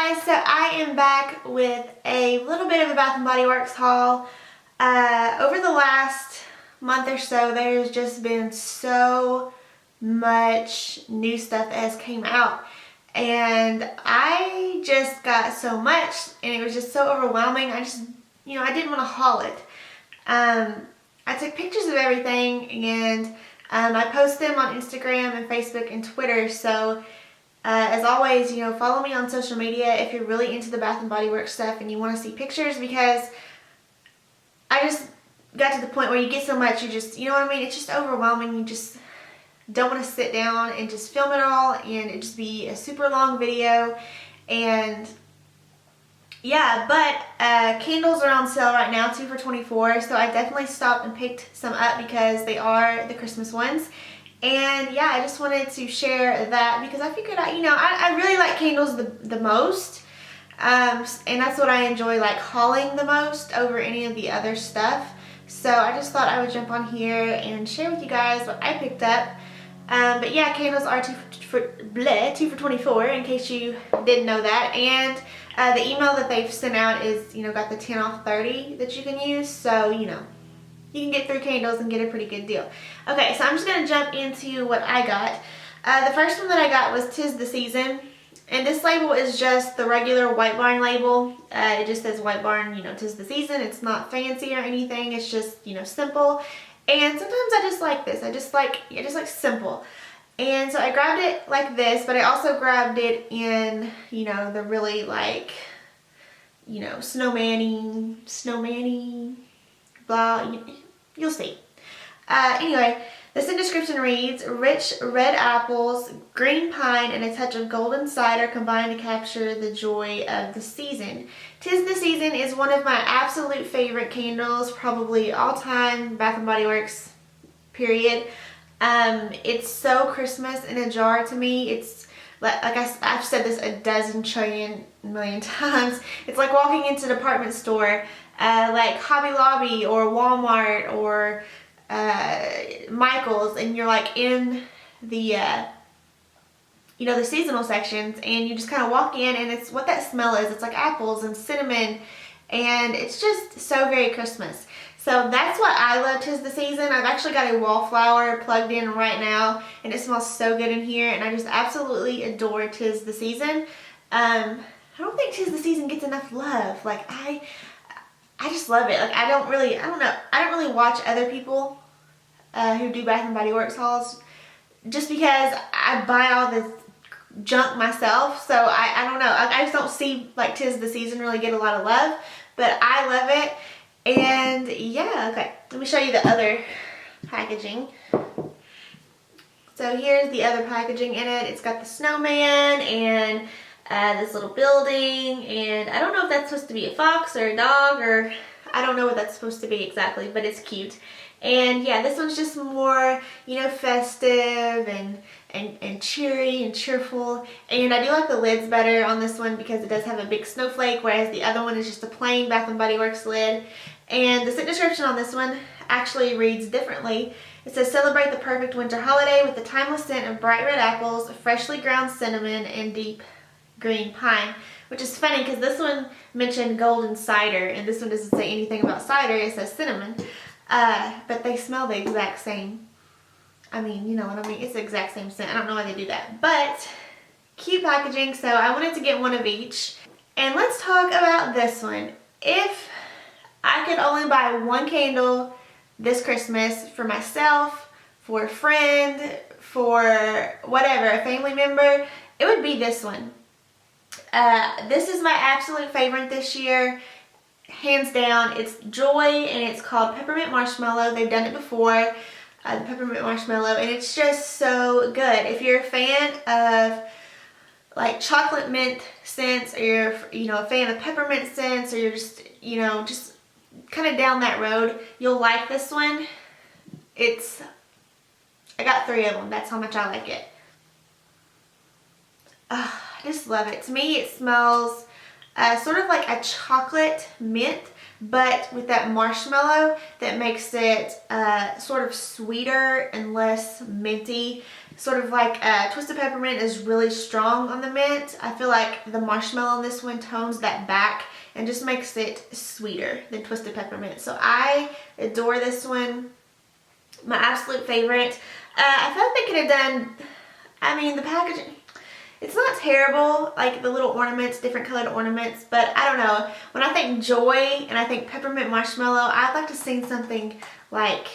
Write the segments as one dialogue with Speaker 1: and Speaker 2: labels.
Speaker 1: guys, so I am back with a little bit of a Bath & Body Works haul. Over the last month or so, there's just been so much new stuff that has came out. And I just got so much and it was just so overwhelming. I didn't want to haul it. I took pictures of everything and I post them on Instagram and Facebook and Twitter. So as always, follow me on social media if you're really into the Bath & Body Works stuff and you want to see pictures, because I just got to the point where you get so much, it's just overwhelming. You just don't want to sit down and just film it all and it just be a super long video. And yeah, but candles are on sale right now, 2 for $24, so I definitely stopped and picked some up because they are the Christmas ones. And yeah, I just wanted to share that because I figured I really like candles the most. And that's what I enjoy, like hauling the most over any of the other stuff. So I just thought I would jump on here and share with you guys what I picked up. But yeah, candles are 2 for $24 in case you didn't know that. And the email that they've sent out is, got the 10 off 30 that you can use. So, you can get 3 candles and get a pretty good deal. Okay, so I'm just going to jump into what I got. The first one that I got was 'Tis the Season. And this label is just the regular White Barn label. It just says White Barn, 'tis the season. It's not fancy or anything. It's just, simple. And sometimes I just like this. I just like simple. And so I grabbed it like this, but I also grabbed it in, the really like, snowman-y, blah, you'll see. Anyway, the scent description reads, rich red apples, green pine, and a touch of golden cider combined to capture the joy of the season. 'Tis the Season is one of my absolute favorite candles, probably all time, Bath & Body Works, period. It's so Christmas in a jar to me. It's like I've said this a dozen trillion million times. It's like walking into a department store, like Hobby Lobby or Walmart or Michael's, and you're like in the the seasonal sections, and you just kind of walk in, and it's what that smell is. It's like apples and cinnamon, and it's just so very Christmas. So that's what I love 'Tis the Season. I've actually got a wallflower plugged in right now, and it smells so good in here, and I just absolutely adore 'Tis the Season. I don't think 'Tis the Season gets enough love. Like I just love it. Like I don't really watch other people who do Bath & Body Works hauls, just because I buy all this junk myself. So I don't know. I just don't see like 'Tis the Season really get a lot of love, but I love it. And yeah, okay. Let me show you the other packaging. So here's the other packaging in it. It's got the snowman and this little building, and I don't know if that's supposed to be a fox or a dog, or I don't know what that's supposed to be exactly, but it's cute. And yeah, this one's just more, festive and cheery and cheerful. And I do like the lids better on this one because it does have a big snowflake, whereas the other one is just a plain Bath & Body Works lid. And the scent description on this one actually reads differently. It says, celebrate the perfect winter holiday with the timeless scent of bright red apples, freshly ground cinnamon, and deep green pine. Which is funny because this one mentioned golden cider, and this one doesn't say anything about cider. It says cinnamon. But they smell the exact same. I mean, you know what I mean? It's the exact same scent. I don't know why they do that. But cute packaging, so I wanted to get one of each. And let's talk about this one. If I could only buy one candle this Christmas for myself, for a friend, for whatever, a family member, it would be this one. This is my absolute favorite this year. Hands down. It's Joy, and it's called Peppermint Marshmallow. They've done it before, the Peppermint Marshmallow, and it's just so good. If you're a fan of like chocolate mint scents, or you're a fan of peppermint scents, or you're just just kind of down that road, you'll like this one. I got 3 of them. That's how much I like it. I just love it. To me, it smells sort of like a chocolate mint, but with that marshmallow that makes it sort of sweeter and less minty. sort of like Twisted Peppermint is really strong on the mint. I feel like the marshmallow on this one tones that back and just makes it sweeter than Twisted Peppermint. So I adore this one. My absolute favorite. I felt they could have done, I mean, the packaging, it's not terrible, like the little ornaments, different colored ornaments, but I don't know. When I think joy and I think peppermint marshmallow, I'd like to sing something like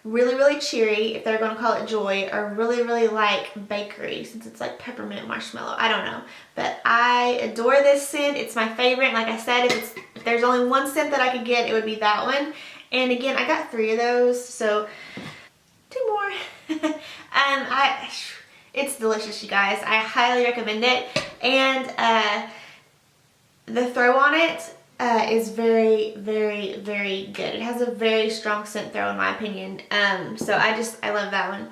Speaker 1: really, really cheery, if they're going to call it joy, or really, really like bakery, since it's like peppermint marshmallow. I don't know. But I adore this scent. It's my favorite. Like I said, if there's only one scent that I could get, it would be that one. And again, I got 3 of those, so 2 more. It's delicious, you guys. I highly recommend it. And the throw on it is very, very, very good. It has a very strong scent throw in my opinion. So I love that one.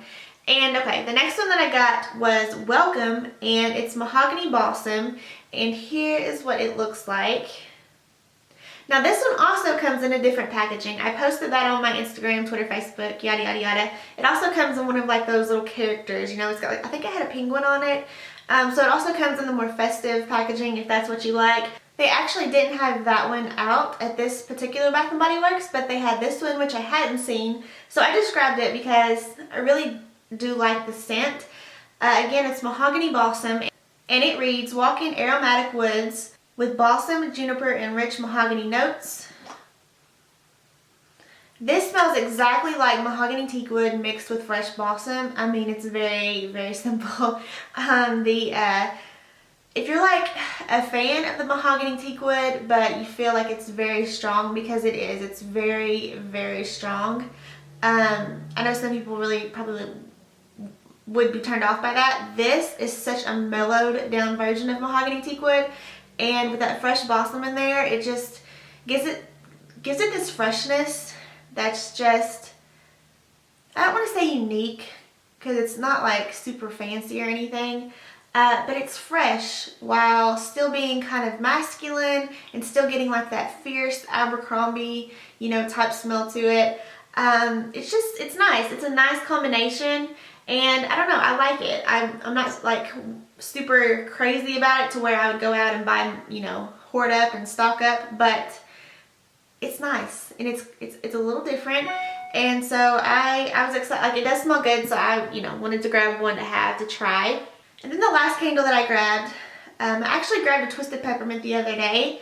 Speaker 1: And okay, the next one that I got was Welcome, and it's Mahogany Balsam. And here is what it looks like. Now this one also comes in a different packaging. I posted that on my Instagram, Twitter, Facebook, yada yada yada. It also comes in one of like those little characters, you know, it's got like, I think it had a penguin on it. So it also comes in the more festive packaging if that's what you like. They actually didn't have that one out at this particular Bath & Body Works, but they had this one, which I hadn't seen. So I just grabbed it because I really do like the scent. Again, it's Mahogany Balsam, and it reads, walk in aromatic woods with balsam, juniper, and rich mahogany notes. This smells exactly like mahogany teak wood mixed with fresh balsam. I mean, it's very, very simple. If you're like a fan of the mahogany teak wood, but you feel like it's very strong, because it is, it's very, very strong. I know some people really probably would be turned off by that. This is such a mellowed down version of mahogany teak wood. And with that fresh balsam in there, it just gives it this freshness that's just, I don't want to say unique, because it's not like super fancy or anything, but it's fresh while still being kind of masculine and still getting like that fierce Abercrombie, you know, type smell to it. It's nice. It's a nice combination, and I don't know, I like it. I'm not like super crazy about it to where I would go out and buy, you know, hoard up and stock up, but it's nice, and it's a little different. And so I was excited. Like, it does smell good, so I, you know, wanted to grab one to have to try. And then the last candle that I grabbed, I actually grabbed a Twisted Peppermint the other day,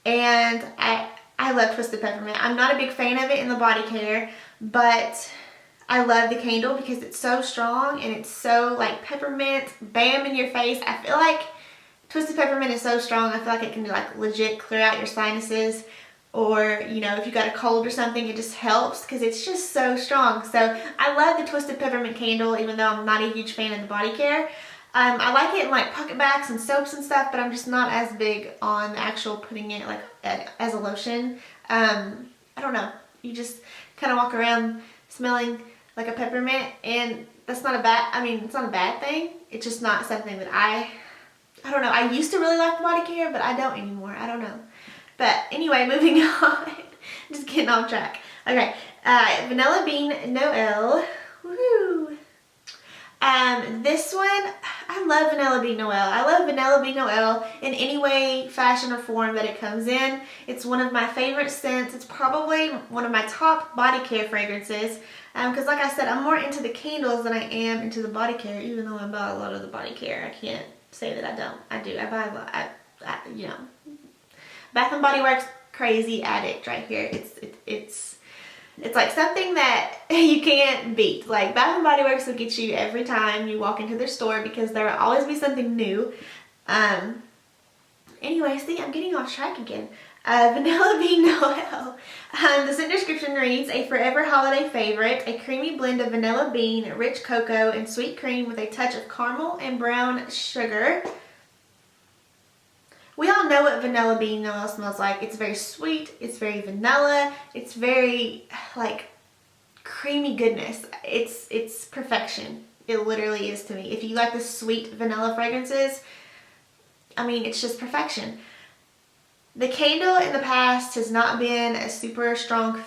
Speaker 1: and I love Twisted Peppermint. I'm not a big fan of it in the body care, but I love the candle because it's so strong and it's so like peppermint, bam in your face. I feel like Twisted Peppermint is so strong, I feel like it can like legit clear out your sinuses, or, you know, if you got a cold or something, it just helps because it's just so strong. So I love the Twisted Peppermint candle, even though I'm not a huge fan of the body care. I like it in like pocket bags and soaps and stuff, but I'm just not as big on the actual putting it like as a lotion. I don't know, you just kind of walk around smelling like a peppermint, and that's not a bad, I mean, it's not a bad thing. It's just not something that I don't know. I used to really like the body care, but I don't anymore. I don't know. But anyway, moving on. Just getting off track. Okay, Vanilla Bean Noel. Woohoo! This one, I love Vanilla Bean Noel. I love Vanilla Bean Noel in any way, fashion, or form that it comes in. It's one of my favorite scents. It's probably one of my top body care fragrances. Because like I said, I'm more into the candles than I am into the body care, even though I buy a lot of the body care. I can't say that I don't. I do. I buy a lot. You know, Bath & Body Works crazy addict right here. It's like something that you can't beat. Like, Bath & Body Works will get you every time you walk into their store because there will always be something new. Anyway, see, I'm getting off track again. Vanilla Bean Noel. The scent description reads, a forever holiday favorite, a creamy blend of vanilla bean, rich cocoa, and sweet cream with a touch of caramel and brown sugar. We all know what Vanilla Bean Noel smells like. It's very sweet, it's very vanilla, it's very like creamy goodness. It's perfection. It literally is to me. If you like the sweet vanilla fragrances, I mean, it's just perfection. The candle in the past has not been a super strong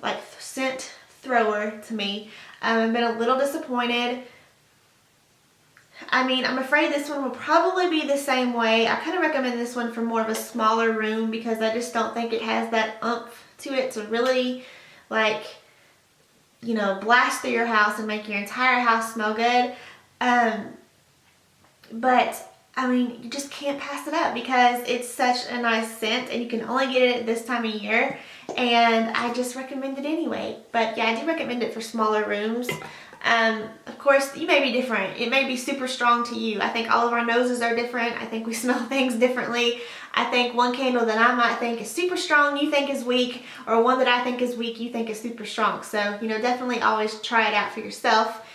Speaker 1: like scent thrower to me. I've been a little disappointed. I mean, I'm afraid this one will probably be the same way. I kind of recommend this one for more of a smaller room because I just don't think it has that oomph to it to really, like, you know, blast through your house and make your entire house smell good. But I mean, you just can't pass it up because it's such a nice scent and you can only get it at this time of year, and I just recommend it anyway. But yeah, I do recommend it for smaller rooms. Of course, you may be different. It may be super strong to you. I think all of our noses are different. I think we smell things differently. I think one candle that I might think is super strong, you think is weak, or one that I think is weak, you think is super strong. So, you know, definitely always try it out for yourself.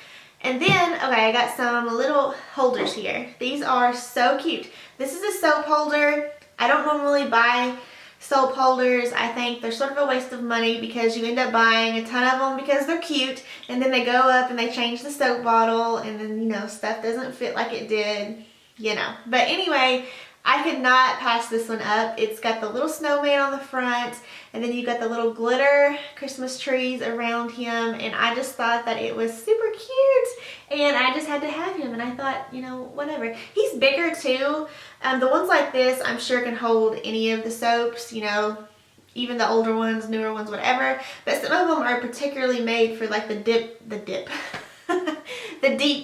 Speaker 1: And then, okay, I got some little holders here. These are so cute. This is a soap holder. I don't normally buy soap holders. I think they're sort of a waste of money because you end up buying a ton of them because they're cute, and then they go up and they change the soap bottle, and then, you know, stuff doesn't fit like it did, you know. But anyway, I could not pass this one up. It's got the little snowman on the front, and then you've got the little glitter Christmas trees around him, and I just thought that it was super cute, and I just had to have him, and I thought, you know, whatever. He's bigger too. The ones like this, I'm sure can hold any of the soaps, you know, even the older ones, newer ones, whatever, but some of them are particularly made for like the deep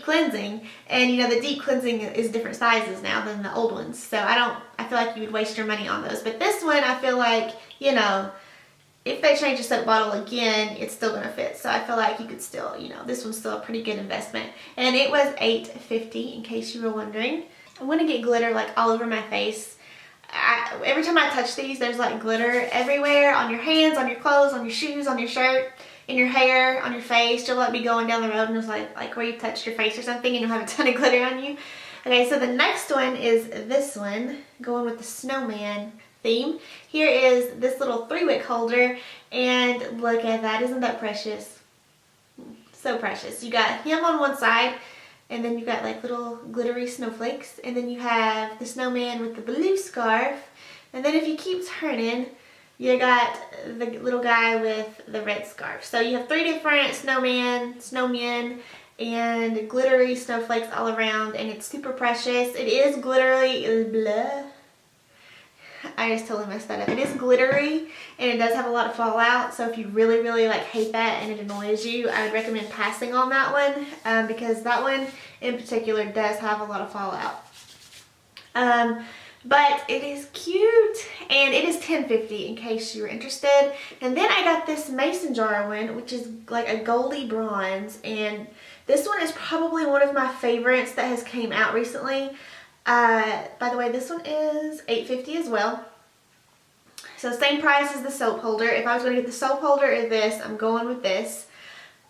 Speaker 1: cleansing, and you know, the deep cleansing is different sizes now than the old ones, so I feel like you would waste your money on those. But this one, I feel like, you know, if they change the soap bottle again, it's still gonna fit, so I feel like you could still, you know, this one's still a pretty good investment. And it was $8.50 in case you were wondering. I want to get glitter like all over my face. Every time I touch these, there's like glitter everywhere, on your hands, on your clothes, on your shoes, on your shirt, in your hair, on your face. You'll like be going down the road and it's like where you touched your face or something and you'll have a ton of glitter on you. Okay, so the next one is this one, going with the snowman theme. Here is this little 3-wick holder, and look at that. Isn't that precious? So precious. You got him on one side, and then you've got like little glittery snowflakes, and then you have the snowman with the blue scarf, and then if you keep turning, you got the little guy with the red scarf. So you have 3 different snowmen, and glittery snowflakes all around, and it's super precious. It is glittery, blah. I just totally messed that up. It is glittery, and it does have a lot of fallout, so if you really, really like hate that and it annoys you, I would recommend passing on that one, because that one in particular does have a lot of fallout. But it is cute, and it is $10.50 in case you're interested. And then I got this mason jar one, which is like a goldy bronze, and this one is probably one of my favorites that has came out recently. By the way, this one is $8.50 as well. So same price as the soap holder. If I was going to get the soap holder or this, I'm going with this.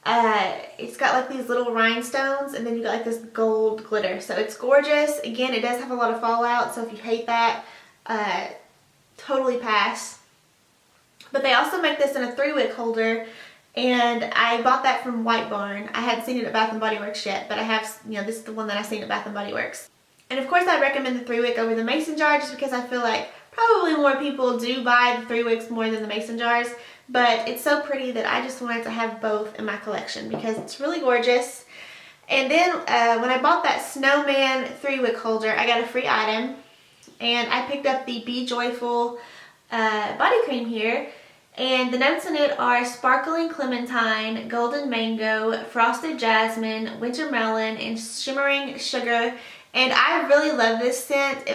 Speaker 1: It's got like these little rhinestones, and then you got like this gold glitter. So it's gorgeous. Again, it does have a lot of fallout, so if you hate that, totally pass. But they also make this in a 3-wick holder, and I bought that from White Barn. I hadn't seen it at Bath & Body Works yet, but I have, you know, this is the one that I've seen at Bath & Body Works. And of course, I recommend the 3-wick over the mason jar just because I feel like probably more people do buy the 3-wicks more than the mason jars. But it's so pretty that I just wanted to have both in my collection because it's really gorgeous. And then when I bought that snowman 3-wick holder, I got a free item. And I picked up the Be Joyful body cream here. And the notes in it are sparkling clementine, golden mango, frosted jasmine, winter melon, and shimmering sugar. And I really love this scent.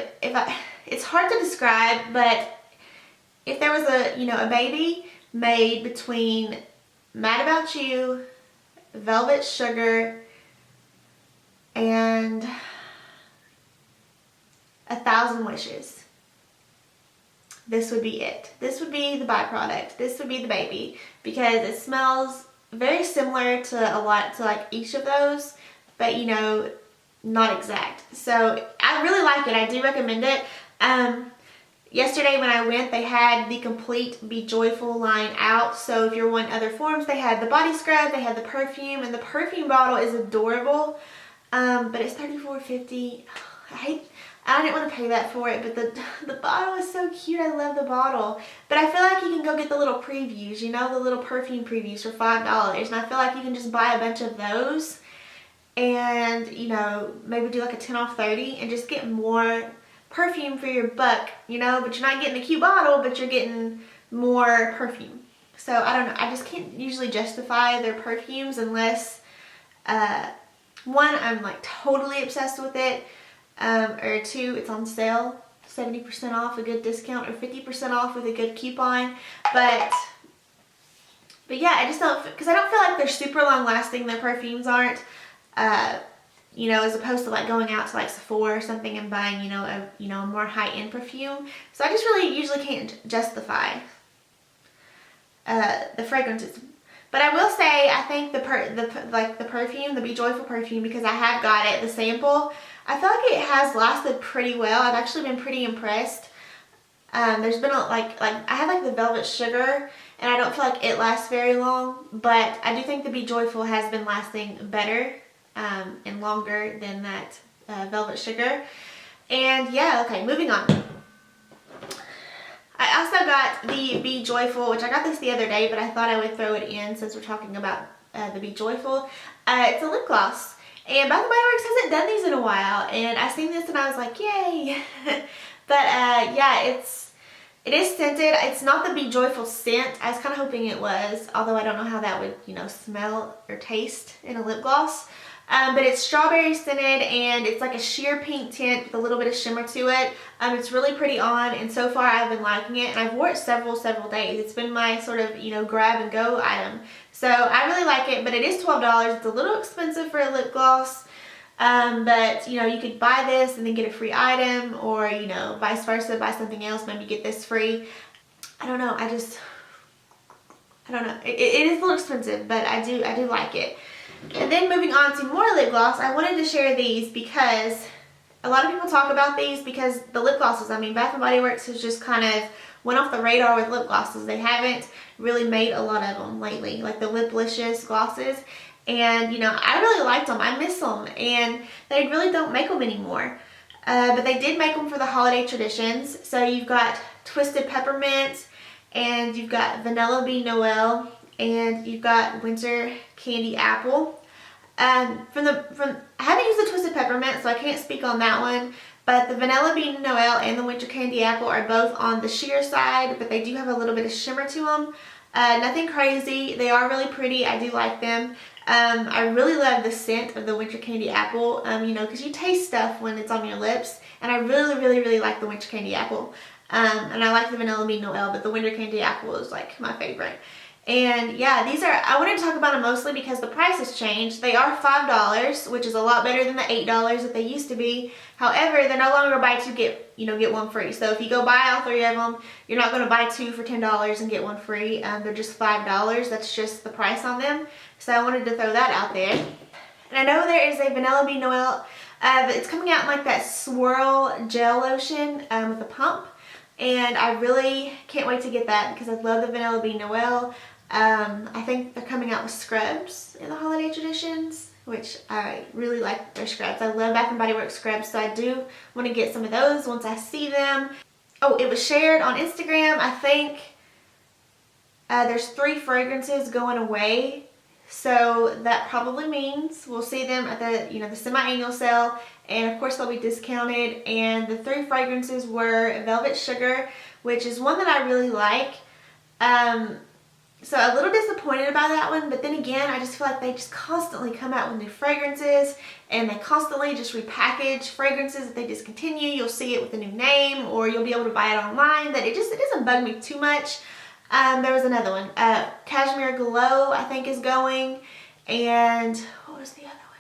Speaker 1: It's hard to describe, but if there was a baby made between Mad About You, Velvet Sugar, and 1,000 Wishes, this would be it. This would be the byproduct. This would be the baby, because it smells very similar to like each of those, but you know, not exact. So I really like it. I do recommend it. Yesterday when I went, they had the complete Be Joyful line out. So if you're wanting other forms, they had the body scrub, they had the perfume, and the perfume bottle is adorable. But it's $34.50. I didn't want to pay that for it, but the bottle is so cute. I love the bottle. But I feel like you can go get the little previews, you know, the little perfume previews for $5. And I feel like you can just buy a bunch of those and, you know, maybe do like a 10 off 30 and just get more perfume for your buck, you know, but you're not getting a cute bottle, but you're getting more perfume. So I don't know, I just can't usually justify their perfumes unless, one, I'm like totally obsessed with it, or two, it's on sale, 70% off, a good discount, or 50% off with a good coupon. But yeah, I just don't, because I don't feel like they're super long lasting, their perfumes aren't, you know, as opposed to like going out to like Sephora or something and buying, you know, a more high-end perfume. So I just really usually can't justify the fragrances. But I will say, I think the perfume, the Be Joyful perfume, because I have got it, the sample, I feel like it has lasted pretty well. I've actually been pretty impressed. There's been like I have like the Velvet Sugar, and I don't feel like it lasts very long, but I do think the Be Joyful has been lasting better and longer than that Velvet Sugar. And yeah, okay, moving on. I also got the Be Joyful, which I got this the other day, but I thought I would throw it in since we're talking about the Be Joyful. It's a lip gloss, and Bath & Body Works hasn't done these in a while, and I seen this and I was like, yay! But yeah, it is scented. It's not the Be Joyful scent. I was kind of hoping it was, although I don't know how that would, you know, smell or taste in a lip gloss. But it's strawberry scented, and it's like a sheer pink tint with a little bit of shimmer to it. It's really pretty on, and so far I've been liking it, and I've worn it several days. It's been my sort of, you know, grab and go item. So I really like it, but it is $12. It's a little expensive for a lip gloss. But, you know, you could buy this and then get a free item, or, you know, vice versa, buy something else, maybe get this free. I don't know, I don't know. It is a little expensive, but I do like it. And then moving on to more lip gloss, I wanted to share these because a lot of people talk about these because the lip glosses, I mean, Bath & Body Works has just kind of went off the radar with lip glosses. They haven't really made a lot of them lately, like the Liplicious glosses. And, you know, I really liked them. I miss them. And they really don't make them anymore. But they did make them for the holiday traditions. So you've got Twisted Peppermint, and you've got Vanilla Bean Noel, and you've got Winter Candy Apple. I haven't used the Twisted Peppermint, so I can't speak on that one. But the Vanilla Bean Noel and the Winter Candy Apple are both on the sheer side, but they do have a little bit of shimmer to them. Nothing crazy. They are really pretty. I do like them. I really love the scent of the Winter Candy Apple, you know, because you taste stuff when it's on your lips. And I really like the Winter Candy Apple. And I like the Vanilla Bean Noel, but the Winter Candy Apple is like my favorite. And yeah, I wanted to talk about them mostly because the price has changed. They are $5, which is a lot better than the $8 that they used to be. However, they're no longer buy two, get one free. So if you go buy all three of them, you're not going to buy two for $10 and get one free. They're just $5. That's just the price on them. So I wanted to throw that out there. And I know there is a Vanilla Bean Noel, but it's coming out in like that swirl gel lotion with a pump. And I really can't wait to get that because I love the Vanilla Bean Noel. I think they're coming out with scrubs in the holiday traditions, which I really like their scrubs. I love Bath & Body Works scrubs, so I do want to get some of those once I see them. Oh, it was shared on Instagram. I think there's 3 fragrances going away, so that probably means we'll see them at the semi-annual sale, and of course they'll be discounted. And the 3 fragrances were Velvet Sugar, which is one that I really like. So a little disappointed about that one, but then again, I just feel like they just constantly come out with new fragrances, and they constantly just repackage fragrances that they discontinue. You'll see it with a new name, or you'll be able to buy it online. That it doesn't bug me too much. There was another one, Cashmere Glow, I think is going, and what was the other one?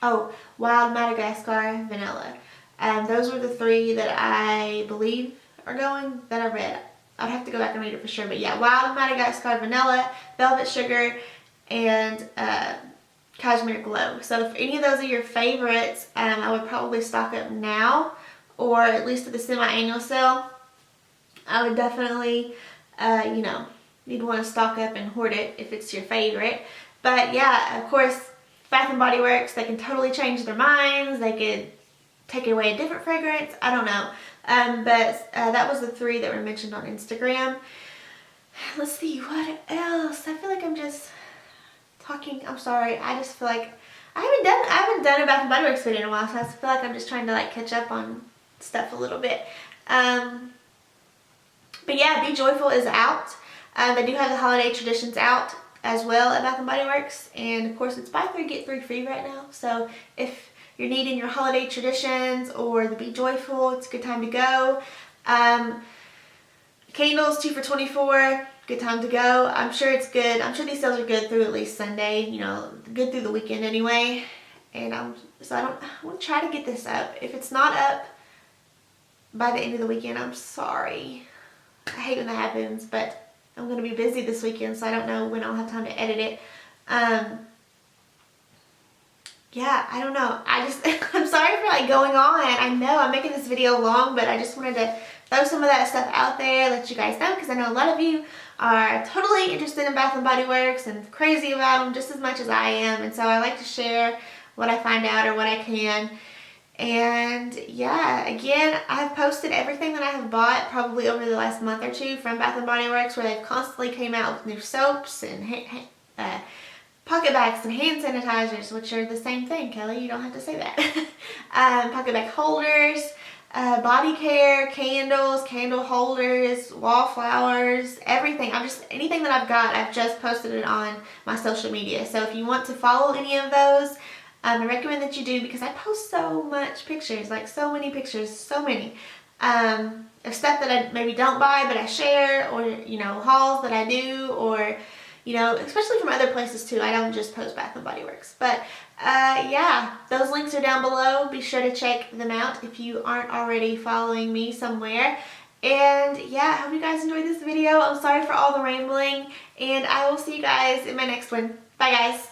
Speaker 1: Oh, Wild Madagascar Vanilla. Those were the 3 that I believe are going that I read. I'd have to go back and read it for sure, but yeah, Wild Madagascar Vanilla, Velvet Sugar, and Cashmere Glow. So if any of those are your favorites, I would probably stock up now, or at least at the semi-annual sale. I would definitely, you'd want to stock up and hoard it if it's your favorite. But yeah, of course, Bath & Body Works, they can totally change their minds. They could take away a different fragrance. I don't know. But that was the 3 that were mentioned on Instagram. Let's see, what else? I feel like I'm just talking. I'm sorry. I just feel like I haven't done a Bath and Body Works video in a while, so I feel like I'm just trying to like catch up on stuff a little bit. But yeah, Be Joyful is out. They do have the holiday traditions out as well at Bath and Body Works, and of course it's buy 3 get 3 free right now. So if you're needing your holiday traditions or the Be Joyful, it's a good time to go. Candles 2 for $24, good time to go. I'm sure it's good. I'm sure these sales are good through at least Sunday. You know, good through the weekend anyway. And I want to try to get this up. If it's not up by the end of the weekend, I'm sorry. I hate when that happens, but I'm going to be busy this weekend, so I don't know when I'll have time to edit it. Yeah, I don't know. I'm sorry for like going on. I know I'm making this video long, but I just wanted to throw some of that stuff out there, let you guys know, because I know a lot of you are totally interested in Bath and Body Works and crazy about them just as much as I am. And so I like to share what I find out or what I can. And yeah, again, I've posted everything that I have bought probably over the last month or two from Bath and Body Works, where they've constantly came out with new soaps and pocket bags and hand sanitizers, which are the same thing, Kelly. You don't have to say that. Pocket bag holders, body care, candles, candle holders, wallflowers, everything. Anything that I've got, I've just posted it on my social media. So if you want to follow any of those, I recommend that you do, because I post so much pictures, like so many pictures, so many. Of stuff that I maybe don't buy, but I share, or, you know, hauls that I do, or, you know, especially from other places too. I don't just post Bath and Body Works. But yeah, those links are down below. Be sure to check them out if you aren't already following me somewhere. And yeah, I hope you guys enjoyed this video. I'm sorry for all the rambling, and I will see you guys in my next one. Bye guys.